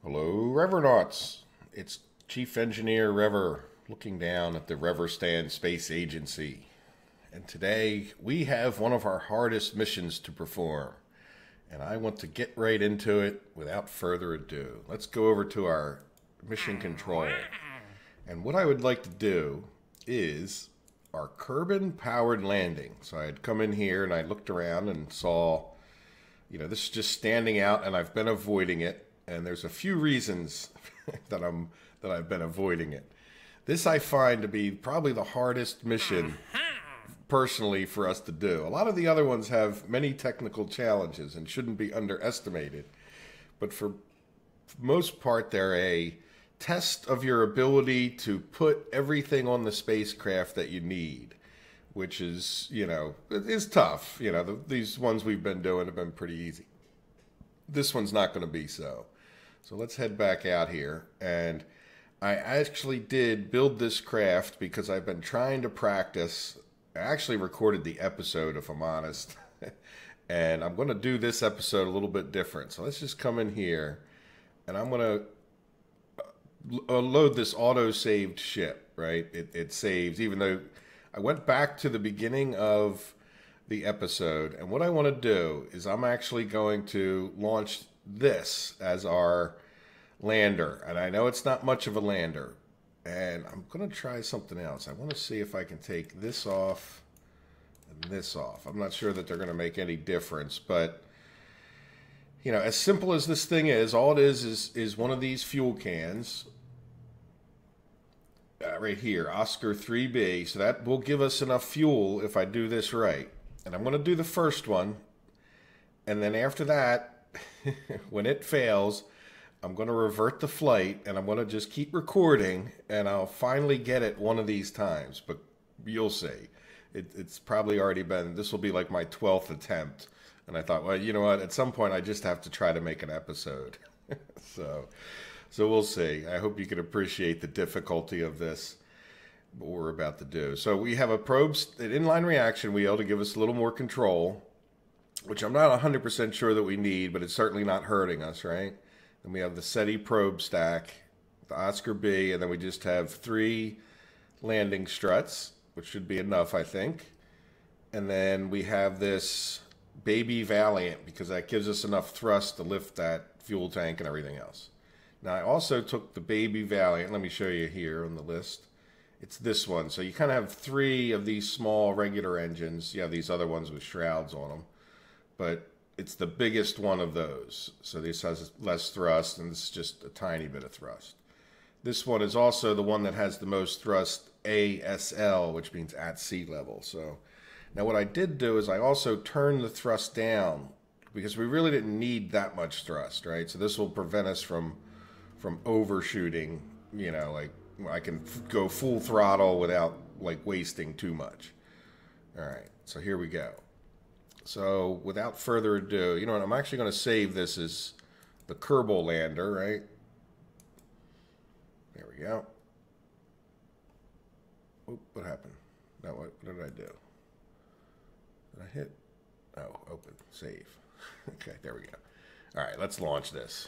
Hello, Revernauts. It's Chief Engineer Rever looking down at the Reverstan Space Agency. And today we have one of our hardest missions to perform. And I want to get right into it without further ado. Let's go over to our mission control. And what I would like to do is our Kerbin powered landing. So I had come in here and I looked around and saw, this is just standing out and I've been avoiding it. And there's a few reasons that I've been avoiding it. This I find to be probably the hardest mission personally for us to do. A lot of the other ones have many technical challenges and shouldn't be underestimated. But for most part, they're a test of your ability to put everything on the spacecraft that you need, which is, is tough. These ones we've been doing have been pretty easy. This one's not going to be so. So let's head back out here. And I actually did build this craft because I've been trying to practice. I actually recorded the episode, if I'm honest. And I'm going to do this episode a little bit different. So let's just come in here. And I'm going to load this auto-saved ship, right? It saves, even though I went back to the beginning of the episode. And what I want to do is I'm actually going to launch this as our lander. And I know it's not much of a lander. And I'm going to try something else. I want to see if I can take this off and this off. I'm not sure that they're going to make any difference. But, as simple as this thing is, all it is one of these fuel cans. Right here, Oscar 3B. So that will give us enough fuel if I do this right. And I'm going to do the first one. And then after that, when it fails, I'm going to revert the flight. And I'm going to just keep recording. And I'll finally get it one of these times. But you'll see. It's probably already been, this will be like my 12th attempt. And I thought, well, you know what? At some point, I just have to try to make an episode. So we'll see. I hope you can appreciate the difficulty of this. What we're about to do. So we have an inline reaction wheel to give us a little more control, which I'm not 100% sure that we need, but it's certainly not hurting us, right? Then we have the SETI probe stack, the Oscar B, and then we just have 3 landing struts, which should be enough, I think. And then we have this Baby Valiant, because that gives us enough thrust to lift that fuel tank and everything else. Now, I also took the Baby Valiant. Let me show you here on the list. It's this one. So you kind of have 3 of these small regular engines. You have these other ones with shrouds on them. But it's the biggest one of those. So this has less thrust, and this is just a tiny bit of thrust. This one is also the one that has the most thrust, ASL, which means at sea level. So now what I did do is I also turned the thrust down because we really didn't need that much thrust, right? So this will prevent us from overshooting, like I can go full throttle without wasting too much. All right, so here we go. So without further ado, I'm actually going to save this as the Kerbal lander, right? There we go. Oop, what happened? No, what did I do? Did I hit? Oh, open, save. Okay, there we go. All right, let's launch this.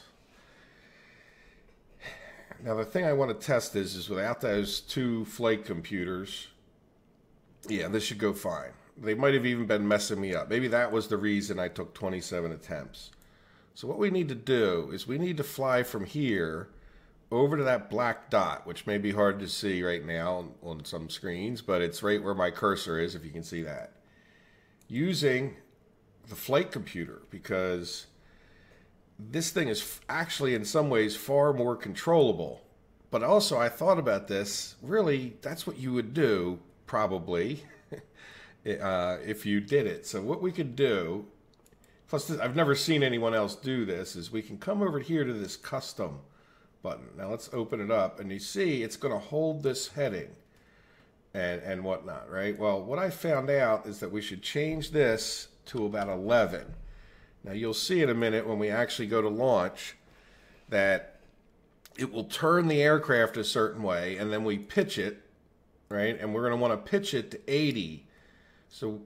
Now, the thing I want to test is without those 2 flight computers, yeah, this should go fine. They might have even been messing me up. Maybe that was the reason I took 27 attempts. So what we need to do is we need to fly from here over to that black dot, which may be hard to see right now on some screens, but it's right where my cursor is, if you can see that. Using the flight computer, because this thing is actually in some ways far more controllable. But also I thought about this, really that's what you would do probably if you did it. So what we could do, plus this, I've never seen anyone else do this, is we can come over here to this custom button. Now let's open it up and you see it's going to hold this heading and whatnot, right? Well, what I found out is that we should change this to about 11. Now you'll see in a minute when we actually go to launch that it will turn the aircraft a certain way and then we pitch it, right? And we're going to want to pitch it to 80. So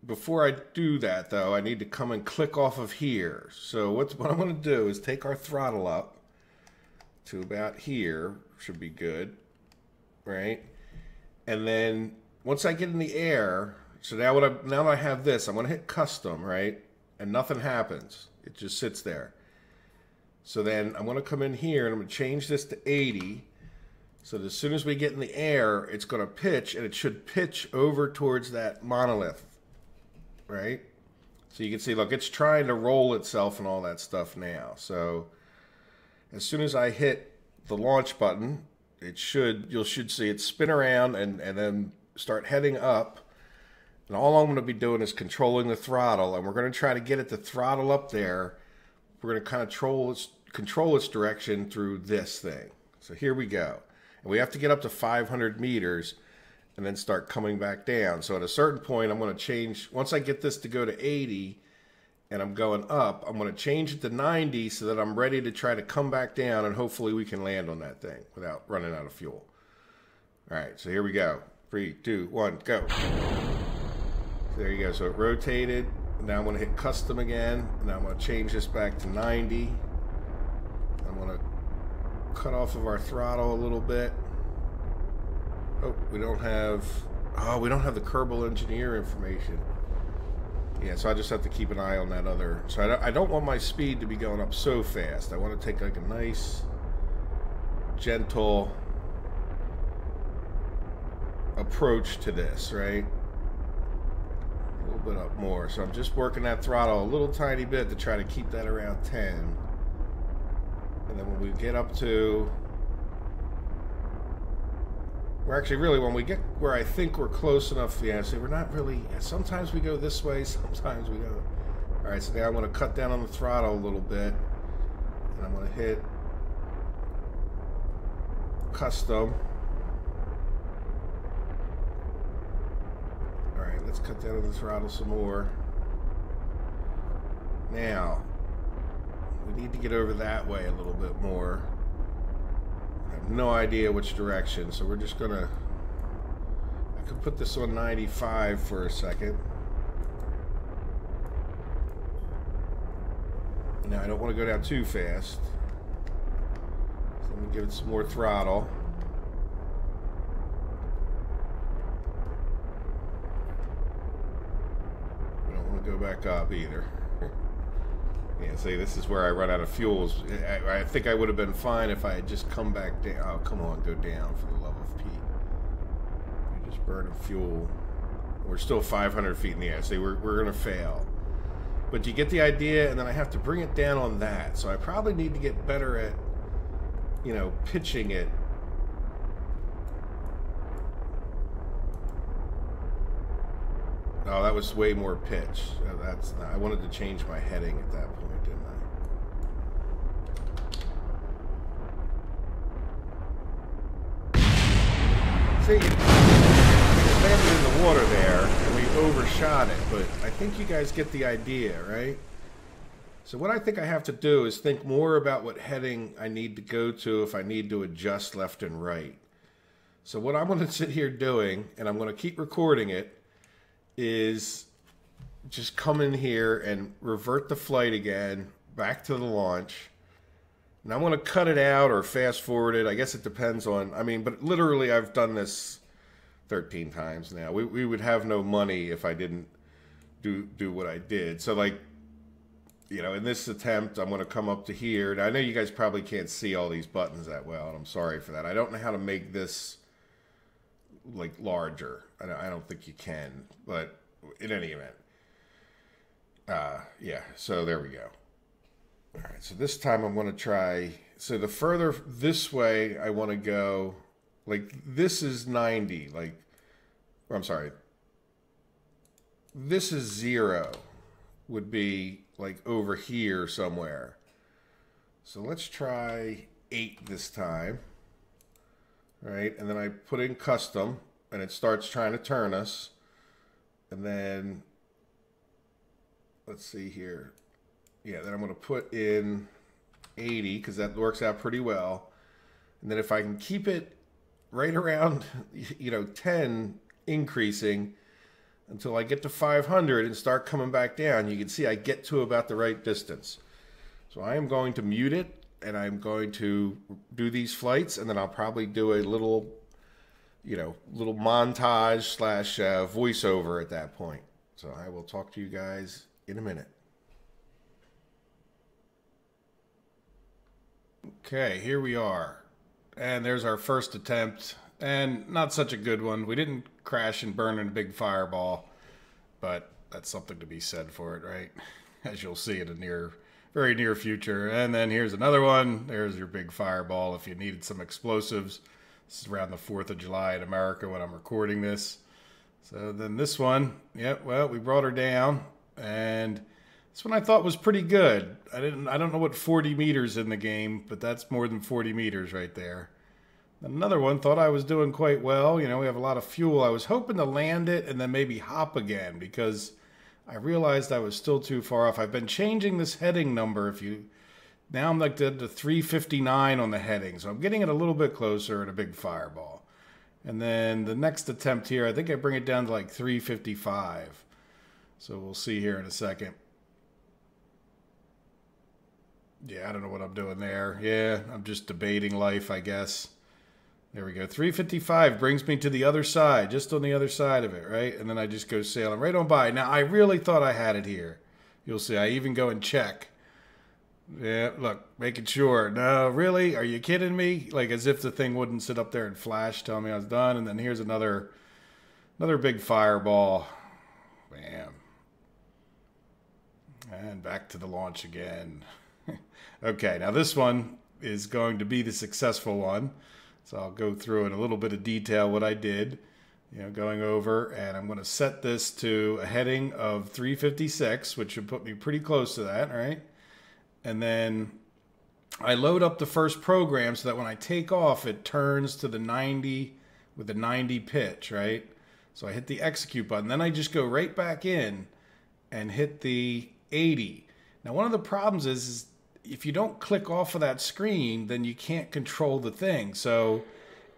before I do that though, I need to come and click off of here. So what I'm going to do is take our throttle up to about here should be good, right? And then once I get in the air, so now now that I have this, I'm going to hit custom, right? And nothing happens. It just sits there. So then I'm going to come in here and I'm going to change this to 80. So that as soon as we get in the air, it's going to pitch, and it should pitch over towards that monolith, right? So you can see, look, it's trying to roll itself and all that stuff now. So as soon as I hit the launch button, you should see it spin around and then start heading up. And all I'm going to be doing is controlling the throttle, and we're going to try to get it to throttle up there. We're going to kind of control its direction through this thing. So here we go. And we have to get up to 500 meters and then start coming back down. So at a certain point, I'm going to change, once I get this to go to 80 and I'm going up, I'm going to change it to 90 so that I'm ready to try to come back down, and hopefully we can land on that thing without running out of fuel. All right, so here we go. 3, 2, 1, go. So there you go. So it rotated. Now I'm going to hit custom again. Now I'm going to change this back to 90. I'm going to cut off of our throttle a little bit. Oh, we don't have the Kerbal Engineer information. Yeah, so I just have to keep an eye on that other. So I don't want my speed to be going up so fast. I want to take like a nice, gentle approach to this, right? A little bit up more. So I'm just working that throttle a little tiny bit to try to keep that around 10. And then when we get up to, we're actually really, when we get where I think we're close enough, yeah, see, we're not really, sometimes we go this way, sometimes we don't. All right, so now I'm going to cut down on the throttle a little bit, and I'm going to hit custom. All right, let's cut down on the throttle some more. Now, we need to get over that way a little bit more. I have no idea which direction, so we're just gonna, I could put this on 95 for a second. Now I don't want to go down too fast, so let me give it some more throttle. We don't want to go back up either. Yeah, see, this is where I run out of fuels. I think I would have been fine if I had just come back down. Oh, come on, go down for the love of Pete. You're just burning fuel. We're still 500 feet in the air. See, we're going to fail. But you get the idea, and then I have to bring it down on that. So I probably need to get better at, you know, pitching it. Oh, that was way more pitch. That's not, I wanted to change my heading at that point, didn't I? See, it landed in the water there, and we overshot it, but I think you guys get the idea, right? So what I think I have to do is think more about what heading I need to go to if I need to adjust left and right. So what I'm going to sit here doing, and I'm going to keep recording it, is just come in here and revert the flight again back to the launch. Now I'm going to cut it out or fast forward it. I guess it depends on, I mean, but literally I've done this 13 times now. We would have no money if I didn't do what I did. So, like, you know, in this attempt, I'm going to come up to here. Now, I know you guys probably can't see all these buttons that well, and I'm sorry for that. I don't know how to make this like larger. I don't think you can, but in any event, yeah, so there we go. All right, so this time I'm going to try, so the further this way I want to go, like this is 90, like, or I'm sorry, this is 0, would be like over here somewhere. So let's try 8 this time. All right, and then I put in custom, and it starts trying to turn us. And then, let's see here. Yeah, then I'm going to put in 80, because that works out pretty well. And then if I can keep it right around, you know, 10 increasing until I get to 500 and start coming back down, you can see I get to about the right distance. So I am going to mute it and I'm going to do these flights, and then I'll probably do a little, little montage slash voiceover at that point. So I will talk to you guys in a minute. Okay, here we are. And there's our first attempt, and not such a good one. We didn't crash and burn in a big fireball, but that's something to be said for it, right? As you'll see in the very near future. And then here's another one. There's your big fireball if you needed some explosives. This is around the 4th of July in America when I'm recording this. So then this one, yep, well, we brought her down, and this one I thought was pretty good. I don't know what 40 meters in the game, but that's more than 40 meters right there. Another one, thought I was doing quite well. We have a lot of fuel. I was hoping to land it and then maybe hop again because I realized I was still too far off. I've been changing this heading number. Now I'm like the 359 on the heading, so I'm getting it a little bit closer at a big fireball. And then the next attempt here, I think I bring it down to like 355. So we'll see here in a second. Yeah, I don't know what I'm doing there. Yeah, I'm just debating life, I guess. There we go. 355 brings me to the other side, just on the other side of it, right? And then I just go sailing right on by. Now, I really thought I had it here. You'll see. I even go and check. Yeah, look, making sure. No, really? Are you kidding me? Like as if the thing wouldn't sit up there and flash, tell me I was done. And then here's another big fireball. Bam. And back to the launch again. Okay, now this one is going to be the successful one. So I'll go through in a little bit of detail what I did, going over, and I'm going to set this to a heading of 356, which should put me pretty close to that, right? And then I load up the first program so that when I take off, it turns to the 90 with the 90 pitch, right? So I hit the execute button. Then I just go right back in and hit the 80. Now, one of the problems is if you don't click off of that screen, then you can't control the thing. So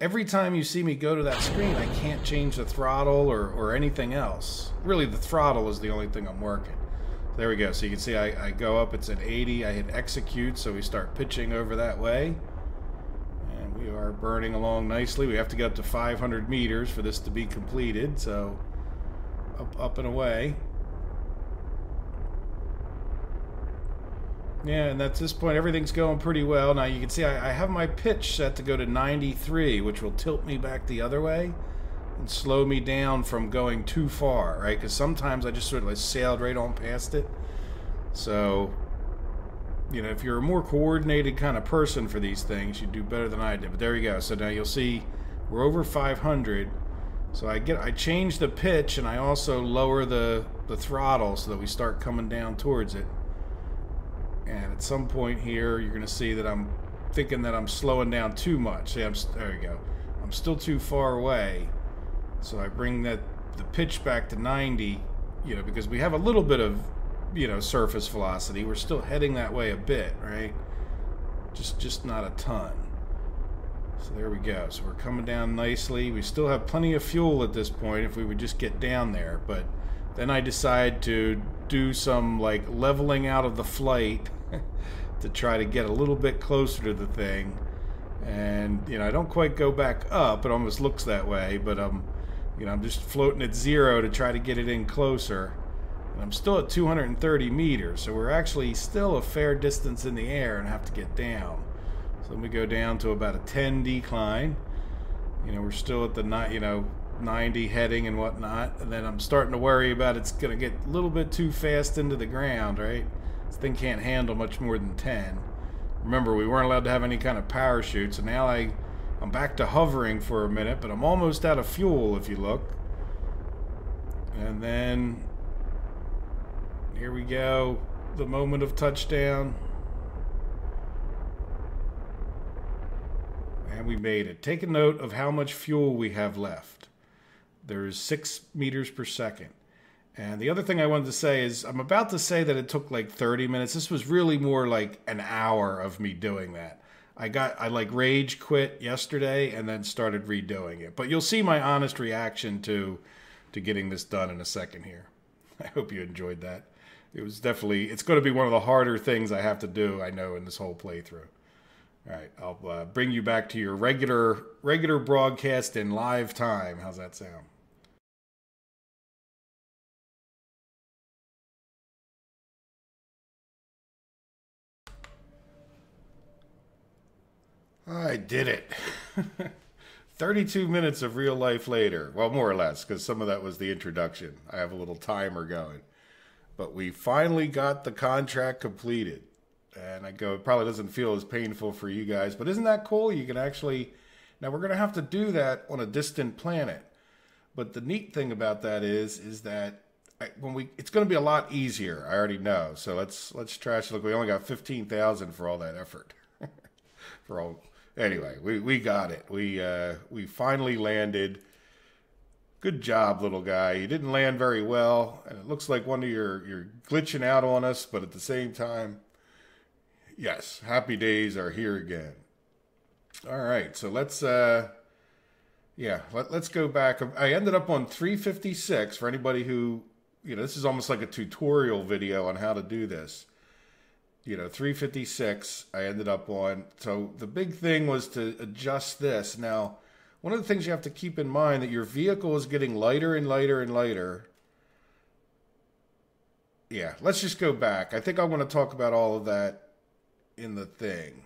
every time you see me go to that screen, I can't change the throttle or anything else. Really, the throttle is the only thing I'm working. There we go. So you can see I go up, it's at 80. I hit execute, so we start pitching over that way. And we are burning along nicely. We have to get up to 500 meters for this to be completed. So up and away. Yeah, and at this point, everything's going pretty well. Now, you can see I have my pitch set to go to 93, which will tilt me back the other way and slow me down from going too far, right? Because sometimes I just sort of sailed right on past it. So, if you're a more coordinated kind of person for these things, you do better than I did. But there you go. So now you'll see we're over 500. So I change the pitch, and I also lower the throttle so that we start coming down towards it. And at some point here, you're going to see that I'm thinking that I'm slowing down too much. See, there you go. I'm still too far away. So I bring the pitch back to 90, because we have a little bit of, surface velocity. We're still heading that way a bit, right? Just not a ton. So there we go. So we're coming down nicely. We still have plenty of fuel at this point if we would just get down there. But then I decide to do some leveling out of the flight to try to get a little bit closer to the thing. And I don't quite go back up. It almost looks that way, but I'm just floating at 0 to try to get it in closer. And I'm still at 230 meters, so we're actually still a fair distance in the air and have to get down. So then we go down to about a 10 decline. We're still at the 90 heading and whatnot, and then I'm starting to worry about it's going to get a little bit too fast into the ground, right? This thing can't handle much more than 10. Remember, we weren't allowed to have any kind of parachute, so now I'm back to hovering for a minute, but I'm almost out of fuel if you look. And then here we go, the moment of touchdown. And we made it. Take a note of how much fuel we have left. There's 6 meters per second. And the other thing I wanted to say is I'm about to say that it took 30 minutes. This was really more like an hour of me doing that. I rage quit yesterday and then started redoing it. But you'll see my honest reaction to getting this done in a second here. I hope you enjoyed that. It's going to be one of the harder things I have to do, I know, in this whole playthrough. All right, I'll bring you back to your regular broadcast in live time. How's that sound? I did it. 32 minutes of real life later. Well, more or less, because some of that was the introduction. I have a little timer going. But we finally got the contract completed. And I go, it probably doesn't feel as painful for you guys, but isn't that cool? You can actually, now we're going to have to do that on a distant planet. But the neat thing about that is that it's going to be a lot easier. I already know. So let's trash it. Look, we only got 15,000 for all that effort. For all, anyway, we got it. We finally landed. Good job, little guy. You didn't land very well, and it looks like you're glitching out on us, but at the same time, yes, happy days are here again. All right, so let's let's go back. I ended up on 356 for anybody who, this is almost like a tutorial video on how to do this. 356 I ended up on. So the big thing was to adjust this. Now, one of the things you have to keep in mind that your vehicle is getting lighter and lighter and lighter. Yeah, let's just go back. I think I want to talk about all of that in the thing.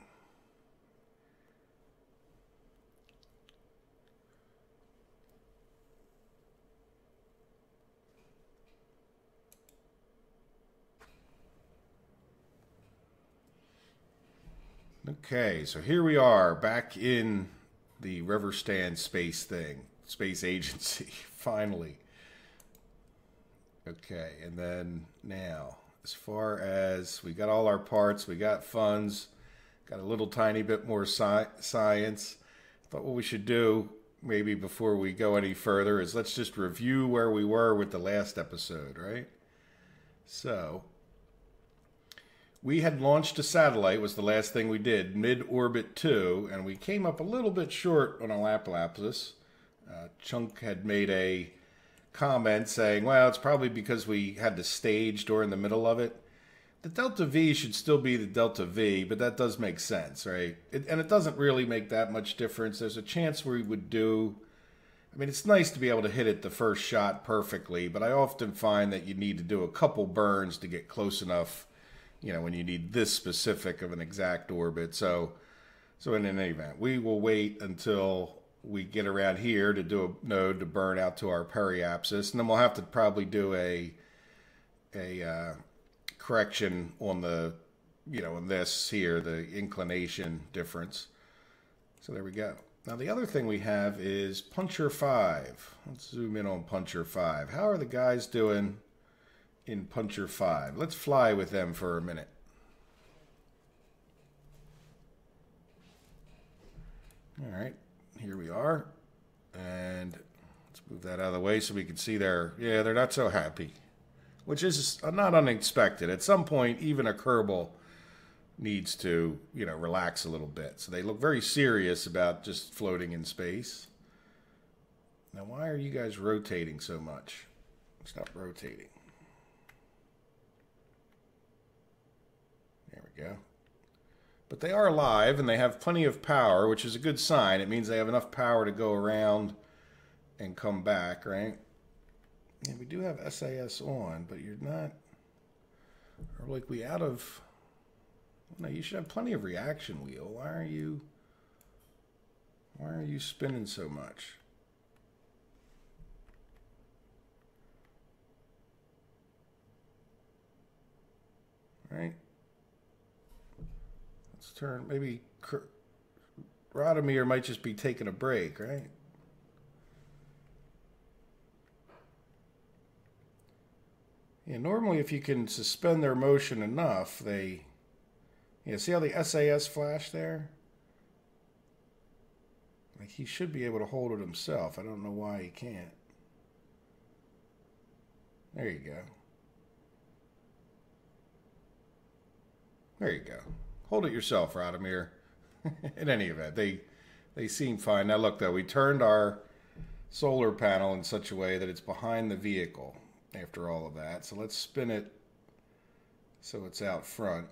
Okay, so here we are back in the Reverstan space agency, finally. Okay, and then now, as far as we got all our parts, we got funds, got a little tiny bit more science. Thought what we should do, maybe before we go any further, is let's just review where we were with the last episode, right? So, we had launched a satellite, was the last thing we did, mid-orbit 2, and we came up a little bit short on our Laplace. Chunk had made a comment saying, well, it's probably because we had the stage during the middle of it. The delta V should still be the delta V, but that does make sense, right? And it doesn't really make that much difference. There's a chance we would do... I mean, it's nice to be able to hit it the first shot perfectly, but I often find that you need to do a couple burns to get close enough, when you need this specific of an exact orbit. So in any event, we will wait until we get around here to do a node to burn out to our periapsis, and then we'll have to probably do a correction on the, on this here, the inclination difference. So there we go. Now the other thing we have is Puncher 5. Let's zoom in on Puncher 5. How are the guys doing in Puncher 5? Let's fly with them for a minute. All right, here we are. And let's move that out of the way so we can see they're not so happy, which is not unexpected. At some point, even a Kerbal needs to, relax a little bit. So they look very serious about just floating in space. Now, why are you guys rotating so much? Stop rotating. There we go. But they are alive, and they have plenty of power, which is a good sign. It means they have enough power to go around and come back, right? And we do have SAS on, but you're not... Or like we out of... No, you should have plenty of reaction wheel. Why are you spinning so much? Right? Let's turn, maybe Radomir might just be taking a break, right? Yeah, normally if you can suspend their motion enough, they... Yeah, see how the SAS flashed there? Like, he should be able to hold it himself. I don't know why he can't. There you go. There you go. Hold it yourself, Radomir. In any event, they seem fine. Now look, though, we turned our solar panel in such a way that it's behind the vehicle after all of that. So let's spin it so it's out front.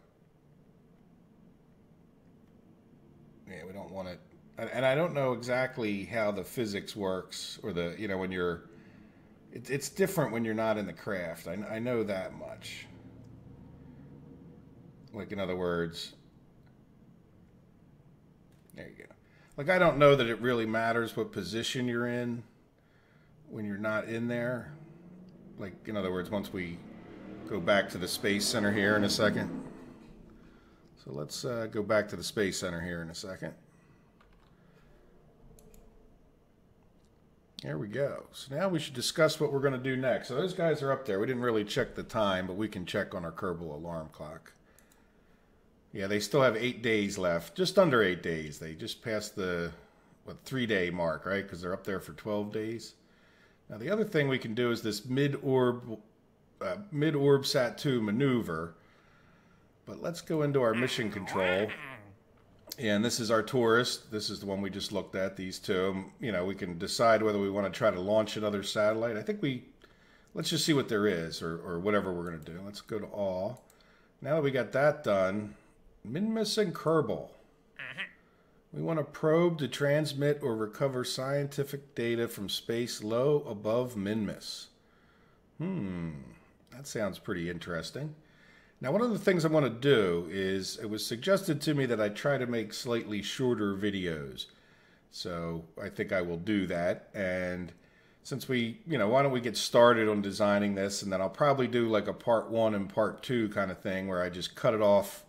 Yeah, we don't want it. And I don't know exactly how the physics works, or the, you know, when you're, it's different when you're not in the craft. I know that much. Like, in other words, there you go. Like, I don't know that it really matters what position you're in when you're not in there. Like, in other words, once we go back to the Space Center here in a second. So let's go back to the Space Center here in a second. There we go. So now we should discuss what we're going to do next. So those guys are up there. We didn't really check the time, but we can check on our Kerbal alarm clock. Yeah, they still have 8 days left. Just under 8 days. They just passed the, what, 3-day mark, right? Because they're up there for 12 days. Now the other thing we can do is this mid-orb Sat-2 maneuver. But let's go into our mission control. And this is our tourist. This is the one we just looked at, these two. You know, we can decide whether we want to try to launch another satellite. I think let's just see what there is, or whatever we're going to do. Let's go to all. Now that we got that done, Minmus and Kerbal. We want a probe to transmit or recover scientific data from space low above Minmus. That sounds pretty interesting. Now, one of the things I want to do is, it was suggested to me that I try to make slightly shorter videos. So I think I will do that. And since we, you know, why don't we get started on designing this, and then I'll probably do like a part 1 and part 2 kind of thing, where I just cut it off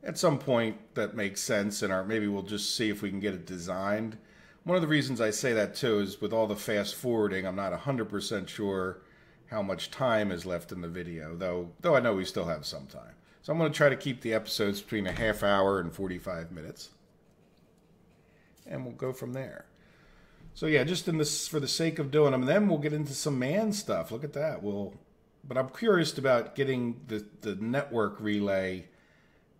at some point that makes sense, and maybe we'll just see if we can get it designed. One of the reasons I say that too is with all the fast forwarding, I'm not 100% sure how much time is left in the video, though I know we still have some time. So I'm going to try to keep the episodes between a half hour and 45 minutes. And we'll go from there. So yeah, just for the sake of doing them, and then we'll get into some man stuff. Look at that. But I'm curious about getting the network relay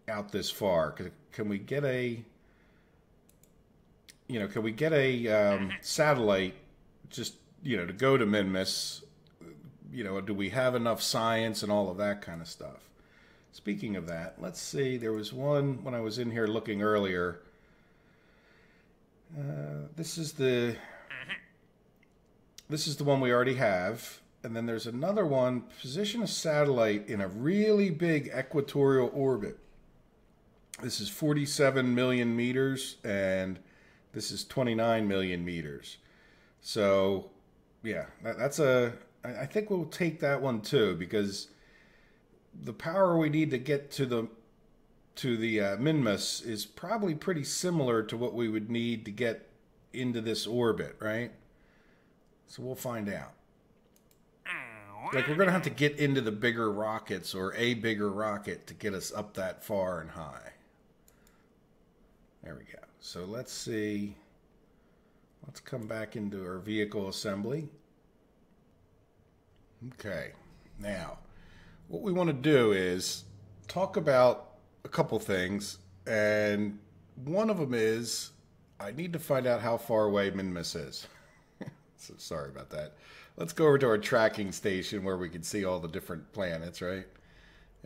out this far. Can we get a, you know, can we get a satellite just, you know, to go to Minmus? You know, do we have enough science and all of that kind of stuff? Speaking of that, let's see. There was one when I was in here looking earlier. This is the one we already have. And then there's another one. Position a satellite in a really big equatorial orbit. This is 47 million meters, and this is 29 million meters. So, yeah, that's a... I think we'll take that one too, because the power we need to get to the Minmus is probably pretty similar to what we would need to get into this orbit, right? So we'll find out. Like, we're going to have to get into the bigger rockets, or a bigger rocket, to get us up that far and high. There we go. So let's see. Let's come back into our vehicle assembly. Okay, now, what we want to do is talk about a couple things, and one of them is I need to find out how far away Minmus is. So sorry about that. Let's go over to our tracking station where we can see all the different planets, right?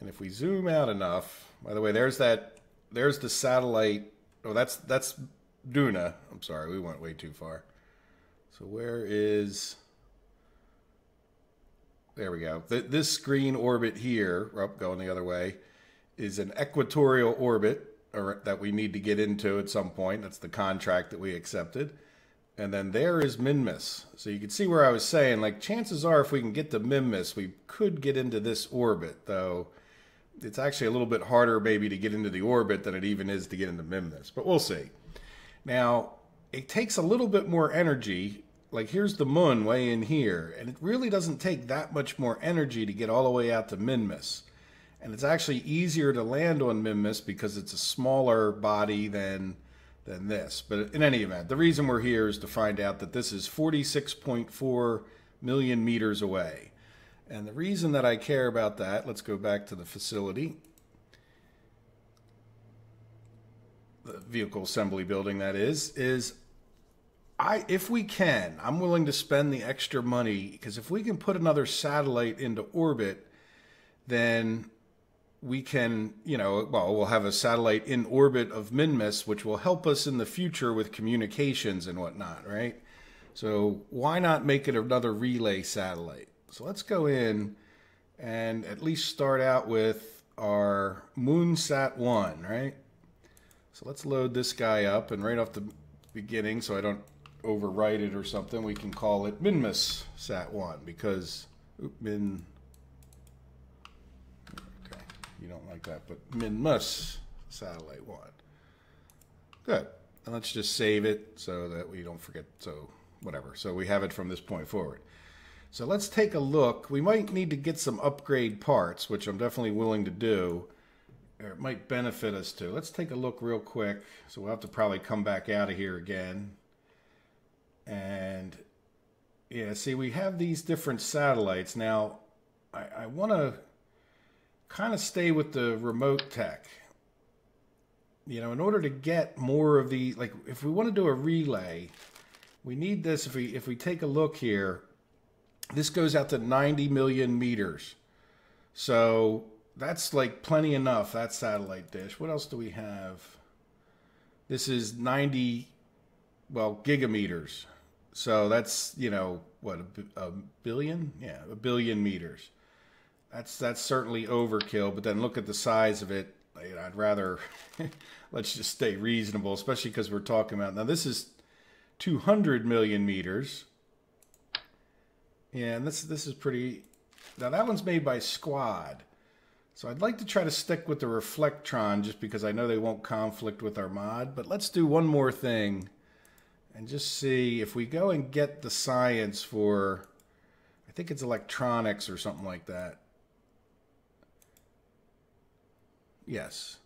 And if we zoom out enough, by the way, there's the satellite. Oh, that's Duna. I'm sorry, we went way too far. So where is... There we go. This green orbit here, going the other way, is an equatorial orbit that we need to get into at some point. That's the contract that we accepted. And then there is Minmus. So you can see where I was saying, like, chances are if we can get to Minmus, we could get into this orbit, though it's actually a little bit harder maybe to get into the orbit than it even is to get into Minmus. But we'll see. Now, it takes a little bit more energy. Like, here's the moon way in here, and it really doesn't take that much more energy to get all the way out to Minmus. And it's actually easier to land on Minmus because it's a smaller body than this. But in any event, the reason we're here is to find out that this is 46.4 million meters away. And the reason that I care about that, let's go back to the facility. The vehicle assembly building, that is if we can, I'm willing to spend the extra money, because if we can put another satellite into orbit, then we can, well, we'll have a satellite in orbit of MinMIS, which will help us in the future with communications and whatnot, right? So why not make it another relay satellite? So let's go in and at least start out with our MoonSat-1, right? So let's load this guy up, and right off the beginning, so I don't overwrite it or something, we can call it MinMIS Sat-1 because you don't like that, but MinMIS Satellite 1. Good. And let's just save it so that we don't forget. So whatever. So we have it from this point forward. So let's take a look. We might need to get some upgrade parts, which I'm definitely willing to do. Or it might benefit us to. Let's take a look real quick. So we'll have to probably come back out of here again. And yeah, see, we have these different satellites. Now, I want to kind of stay with the RemoteTech. In order to get more of the, like, if we want to do a relay, we need this. If we take a look here, this goes out to 90 million meters. So that's like plenty enough, that satellite dish. What else do we have? This is 90, well, gigameters. So that's, what, a billion? Yeah, a billion meters. That's certainly overkill, but then look at the size of it. I'd rather, let's just stay reasonable, especially because we're talking about, now this is 200 million meters. Yeah, and this is pretty, now that one's made by Squad. So I'd like to try to stick with the Reflectron just because I know they won't conflict with our mod, but let's do one more thing and just see if we go and get the science for, I think it's electronics or something like that. Yes.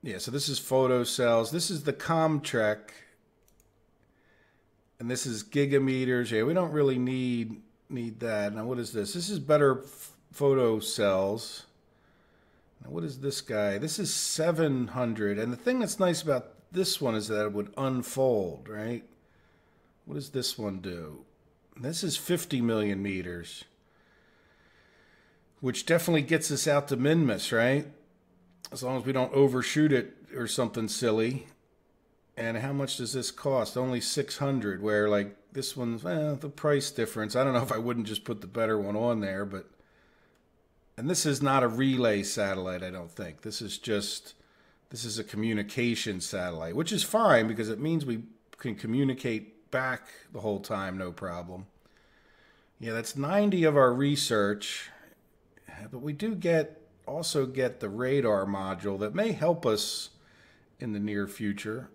Yeah, so this is photocells. This is the Comtrek. And this is gigameters. Yeah, we don't really need that. Now, what is this? This is better photocells. Now, what is this guy? This is 700. And the thing that's nice about this one is that it would unfold, right? What does this one do? This is 50 million meters. Which definitely gets us out to MinMIS, right? As long as we don't overshoot it or something silly. And how much does this cost? Only 600, where like this one's, the price difference. I don't know if I wouldn't just put the better one on there, but, and this is not a relay satellite, I don't think. This is a communication satellite, which is fine because it means we can communicate back the whole time, no problem. Yeah, that's 90 of our research. But we do also get the radar module that may help us in the near future.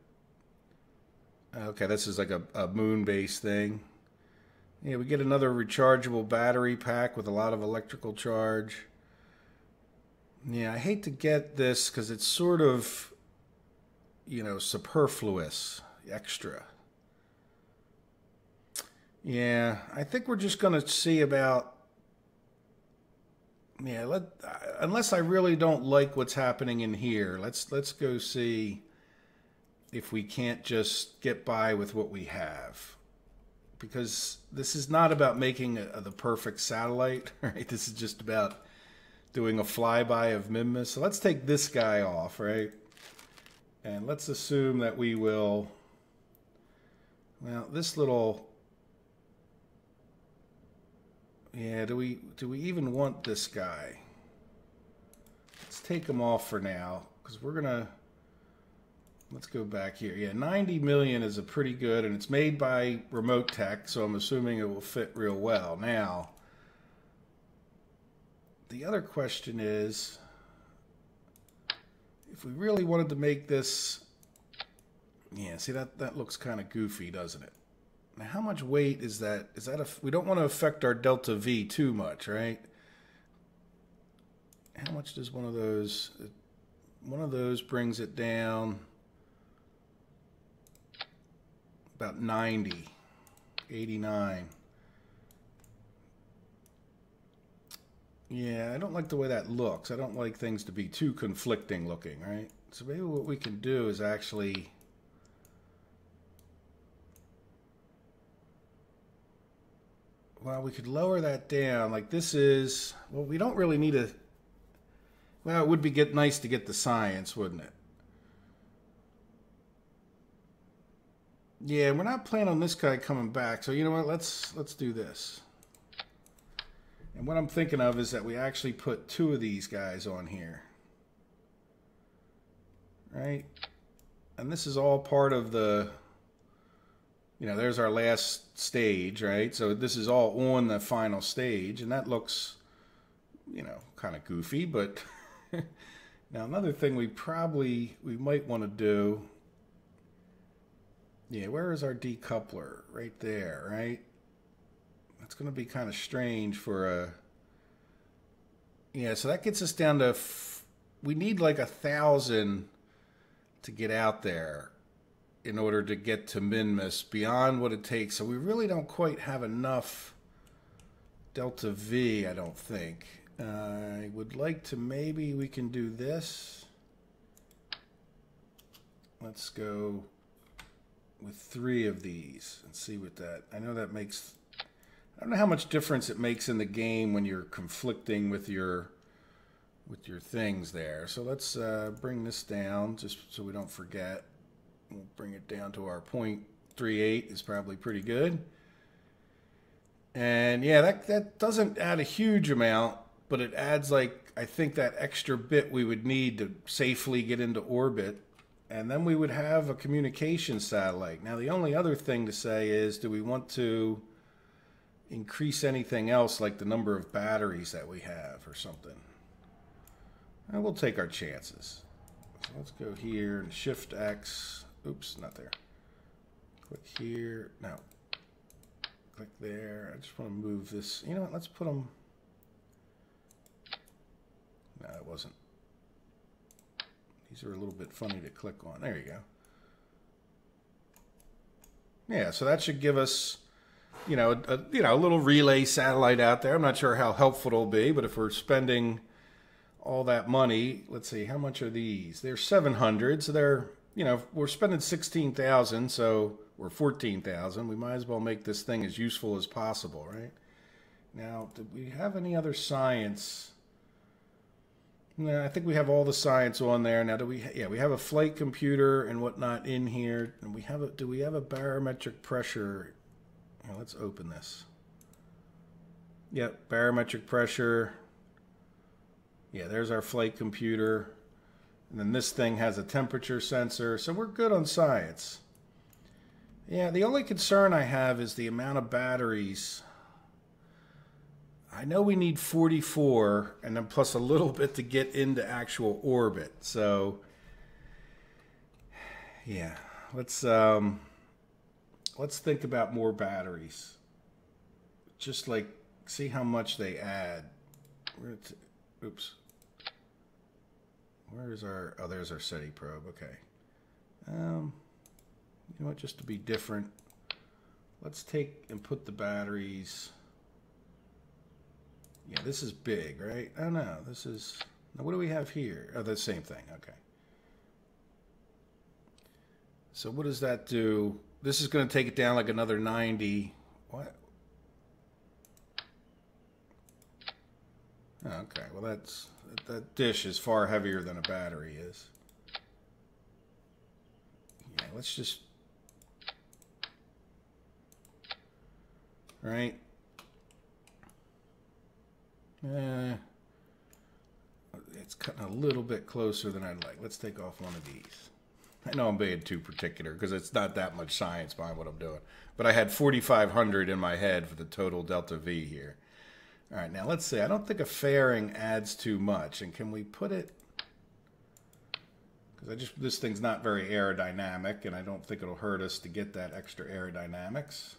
Okay, this is like a moon-based thing. Yeah, we get another rechargeable battery pack with a lot of electrical charge. Yeah, I hate to get this because it's sort of, superfluous, extra. Yeah, I think we're just going to see about, yeah, unless I really don't like what's happening in here, let's go see if we can't just get by with what we have. Because this is not about making the perfect satellite, right? This is just about doing a flyby of MinMIS. So let's take this guy off, right? And let's assume that we will, well, this little, yeah, do we even want this guy? Let's take him off for now, because we're gonna, let's go back here. Yeah, 90 million is a pretty good, and it's made by RemoteTech, so I'm assuming it will fit real well. Now, the other question is, if we really wanted to make this, yeah, see that looks kind of goofy, doesn't it? Now, how much weight is that? Is that we don't want to affect our delta V too much, right? How much does one of those? One of those brings it down about 90, 89. Yeah, I don't like the way that looks. I don't like things to be too conflicting looking, right? So maybe what we can do is actually, well, we could lower that down. Like this is, well, we don't really need a, Well, it would be nice to get the science, wouldn't it? Yeah, we're not planning on this guy coming back, so you know what? Let's do this. And what I'm thinking of is that we actually put 2 of these guys on here. Right? And this is all part of the, you know, there's our last stage, right? So this is all on the final stage, and that looks, you know, kind of goofy, but now another thing we might want to do, yeah, where is our decoupler? Right there, right? That's going to be kind of strange for a, yeah, so that gets us down to, we need like 1,000 to get out there in order to get to min-miss beyond what it takes. So we really don't quite have enough delta V, I don't think. I would like to, maybe we can do this. Let's go with 3 of these and see what that, I know that makes, I don't know how much difference it makes in the game when you're conflicting with your things there. So let's bring this down just so we don't forget. We'll bring it down to our 0.38 is probably pretty good. And yeah, that doesn't add a huge amount, but it adds, like, I think that extra bit we would need to safely get into orbit. And then we would have a communication satellite. Now, the only other thing to say is, do we want to increase anything else, like the number of batteries that we have or something? And we'll take our chances. So let's go here and Shift X. Oops, not there. Click here. No. Click there. I just want to move this. You know what? Let's put them. No, it wasn't. These are a little bit funny to click on. There you go. Yeah, so that should give us, you know, a little relay satellite out there. I'm not sure how helpful it'll be, but if we're spending all that money, let's see, how much are these? They're 700, so they're, you know, we're spending 16,000, so we're 14,000. We might as well make this thing as useful as possible, right? Now, do we have any other science? No, I think we have all the science on there. Now, do we? Yeah, we have a flight computer and whatnot in here. And we have a. Do we have a barometric pressure? Well, let's open this. Yep, barometric pressure. Yeah, there's our flight computer. And then this thing has a temperature sensor. So we're good on science. Yeah, the only concern I have is the amount of batteries. I know we need 44, and then plus a little bit to get into actual orbit. So, yeah, let's think about more batteries. Just like see how much they add. Oops. Where's our? Oh, there's our SETI probe. Okay. You know what? Just to be different, let's take and put the batteries. Yeah, this is big, right? Oh, no, this is... Now, what do we have here? Oh, the same thing. Okay. So what does that do? This is going to take it down like another 90. What? Oh, okay, well, that dish is far heavier than a battery is. Yeah, let's just... Right? It's cutting a little bit closer than I'd like. Let's take off one of these. I know I'm being too particular because it's not that much science behind what I'm doing. But I had 4,500 in my head for the total delta V here. All right, now let's see. I don't think a fairing adds too much. And can we put it... Because this thing's not very aerodynamic, and I don't think it'll hurt us to get that extra aerodynamics.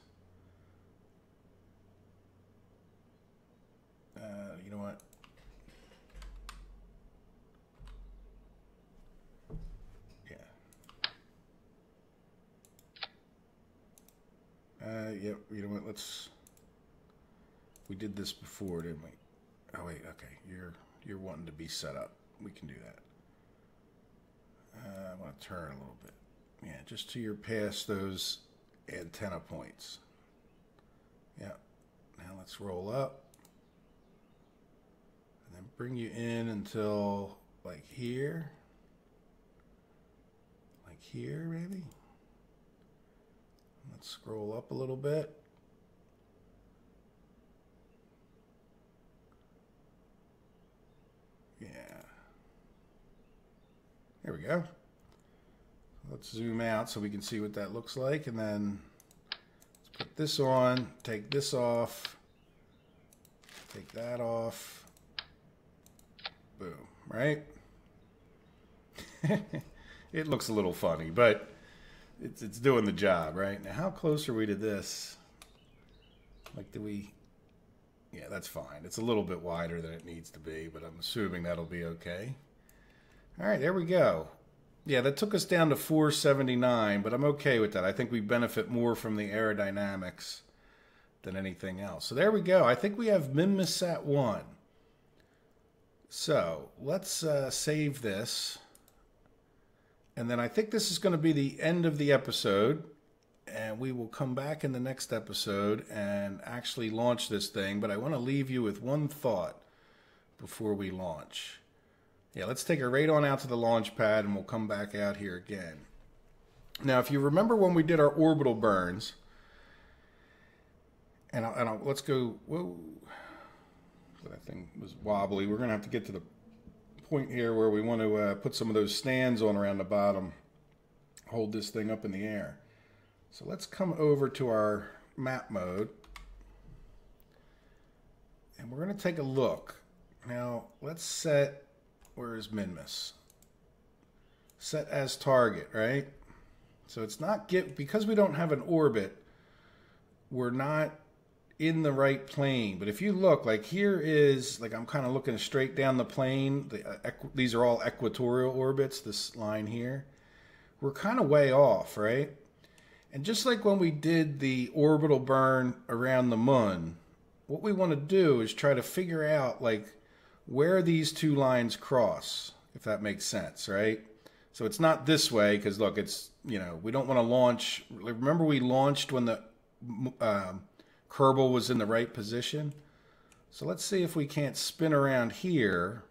You know what? Yeah. Yep. You know what? We did this before, didn't we? Oh wait. Okay. You're wanting to be set up. We can do that. I want to turn a little bit. Yeah, just till you're past those antenna points. Yeah. Now let's roll up. And then bring you in until like here. Like here, maybe? Let's scroll up a little bit. Yeah. There we go. Let's zoom out so we can see what that looks like, and then let's put this on, take this off, take that off. Boom, right? It looks a little funny, but it's doing the job, right? Now, how close are we to this? Like, do we... Yeah, that's fine. It's a little bit wider than it needs to be, but I'm assuming that'll be okay. All right, there we go. Yeah, that took us down to 479, but I'm okay with that. I think we benefit more from the aerodynamics than anything else. So there we go. I think we have MinMISat 1. So let's save this. And then I think this is going to be the end of the episode. And we will come back in the next episode and actually launch this thing. But I want to leave you with one thought before we launch. Yeah, let's take it right on out to the launch pad and we'll come back out here again. Now, if you remember when we did our orbital burns, let's go, whoa, that thing was wobbly. We're going to have to get to the point here where we want to put some of those stands on around the bottom, hold this thing up in the air. So let's come over to our map mode and we're going to take a look. Now, let's set... Where is MinMIS? Set as target, right? So it's not because we don't have an orbit, we're not in the right plane. But if you look, like here is, like I'm kind of looking straight down the plane. These are all equatorial orbits, this line here. We're kind of way off, right? And just like when we did the orbital burn around the moon, what we want to do is try to figure out, like, where these two lines cross, if that makes sense, right? So it's not this way, because look, it's, you know, we don't want to launch. Remember we launched when the Kerbal was in the right position? So let's see if we can't spin around here,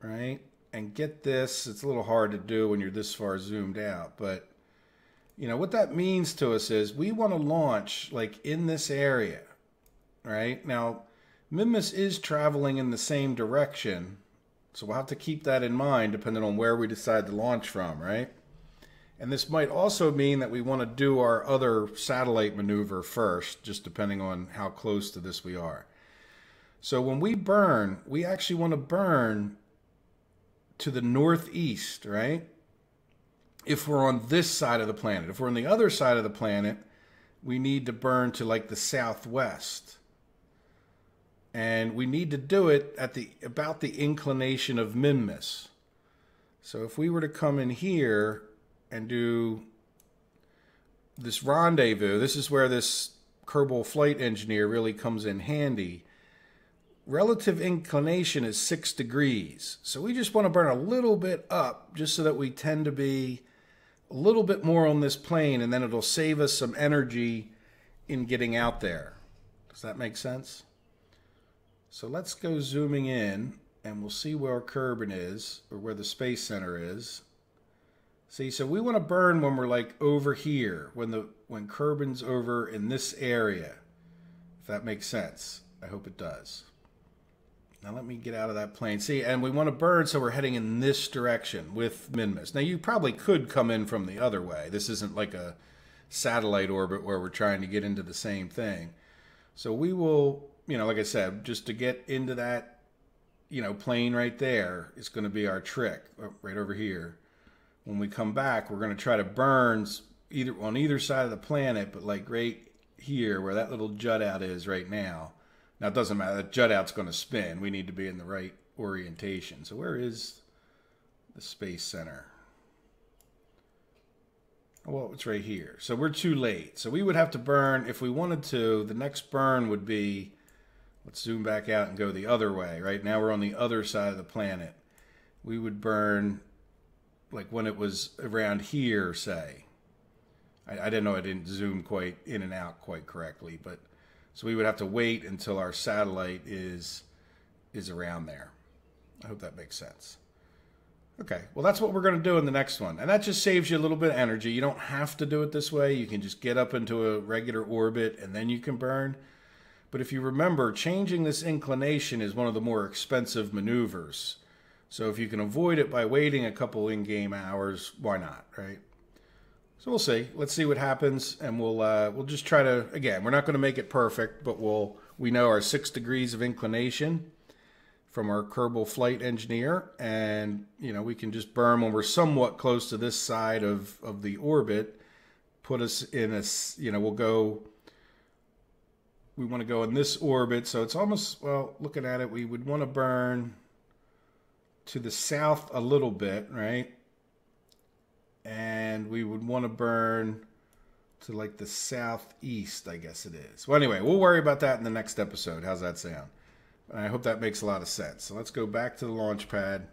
right? And get this. It's a little hard to do when you're this far zoomed out, but you know, what that means to us is we want to launch like in this area, right? Now, MinMIS is traveling in the same direction, so we'll have to keep that in mind depending on where we decide to launch from, right? And this might also mean that we want to do our other satellite maneuver first, just depending on how close to this we are. So when we burn, we actually want to burn to the northeast, right? If we're on this side of the planet. If we're on the other side of the planet, we need to burn to like the southwest. And we need to do it at about the inclination of MinMIS. So if we were to come in here and do this rendezvous, this is where this Kerbal Flight Engineer really comes in handy. Relative inclination is 6 degrees. So we just want to burn a little bit up just so that we tend to be a little bit more on this plane, and then it'll save us some energy in getting out there. Does that make sense? So let's go zooming in, and we'll see where Kerbin is, or where the Space Center is. See, so we want to burn when we're like over here, when Kerbin's over in this area, if that makes sense. I hope it does. Now let me get out of that plane. See, and we want to burn so we're heading in this direction with MinMIS. Now you probably could come in from the other way. This isn't like a satellite orbit where we're trying to get into the same thing. So we will... You know, like I said, just to get into that, you know, plane right there is going to be our trick, right over here. When we come back, we're going to try to burn on either side of the planet, but like right here where that little jut out is right now. Now, it doesn't matter. That jut out's going to spin. We need to be in the right orientation. So where is the Space Center? Well, it's right here. So we're too late. So we would have to burn, if we wanted to, the next burn would be... Let's zoom back out and go the other way. Right now we're on the other side of the planet. We would burn like when it was around here, say. I didn't know I didn't zoom quite in and out quite correctly, but so we would have to wait until our satellite is is around there. I hope that makes sense. Okay, well, that's what we're going to do in the next one. And that just saves you a little bit of energy. You don't have to do it this way. You can just get up into a regular orbit and then you can burn. But if you remember, changing this inclination is one of the more expensive maneuvers. So if you can avoid it by waiting a couple in-game hours, why not, right? So we'll see. Let's see what happens, and we'll just try to, again, we're not going to make it perfect, but we know our 6 degrees of inclination from our Kerbal Flight Engineer, and we can just burn when we're somewhat close to this side of the orbit, put us in a, we want to go in this orbit, so it's almost, well, looking at it, we would want to burn to the south a little bit, right? And we would want to burn to like the southeast, I guess it is. Well, anyway, we'll worry about that in the next episode. How's that sound? I hope that makes a lot of sense. So let's go back to the launch pad,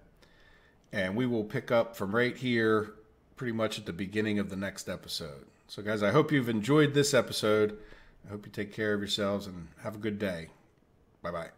and we will pick up from right here pretty much at the beginning of the next episode. So guys, I hope you've enjoyed this episode. I hope you take care of yourselves and have a good day. Bye-bye.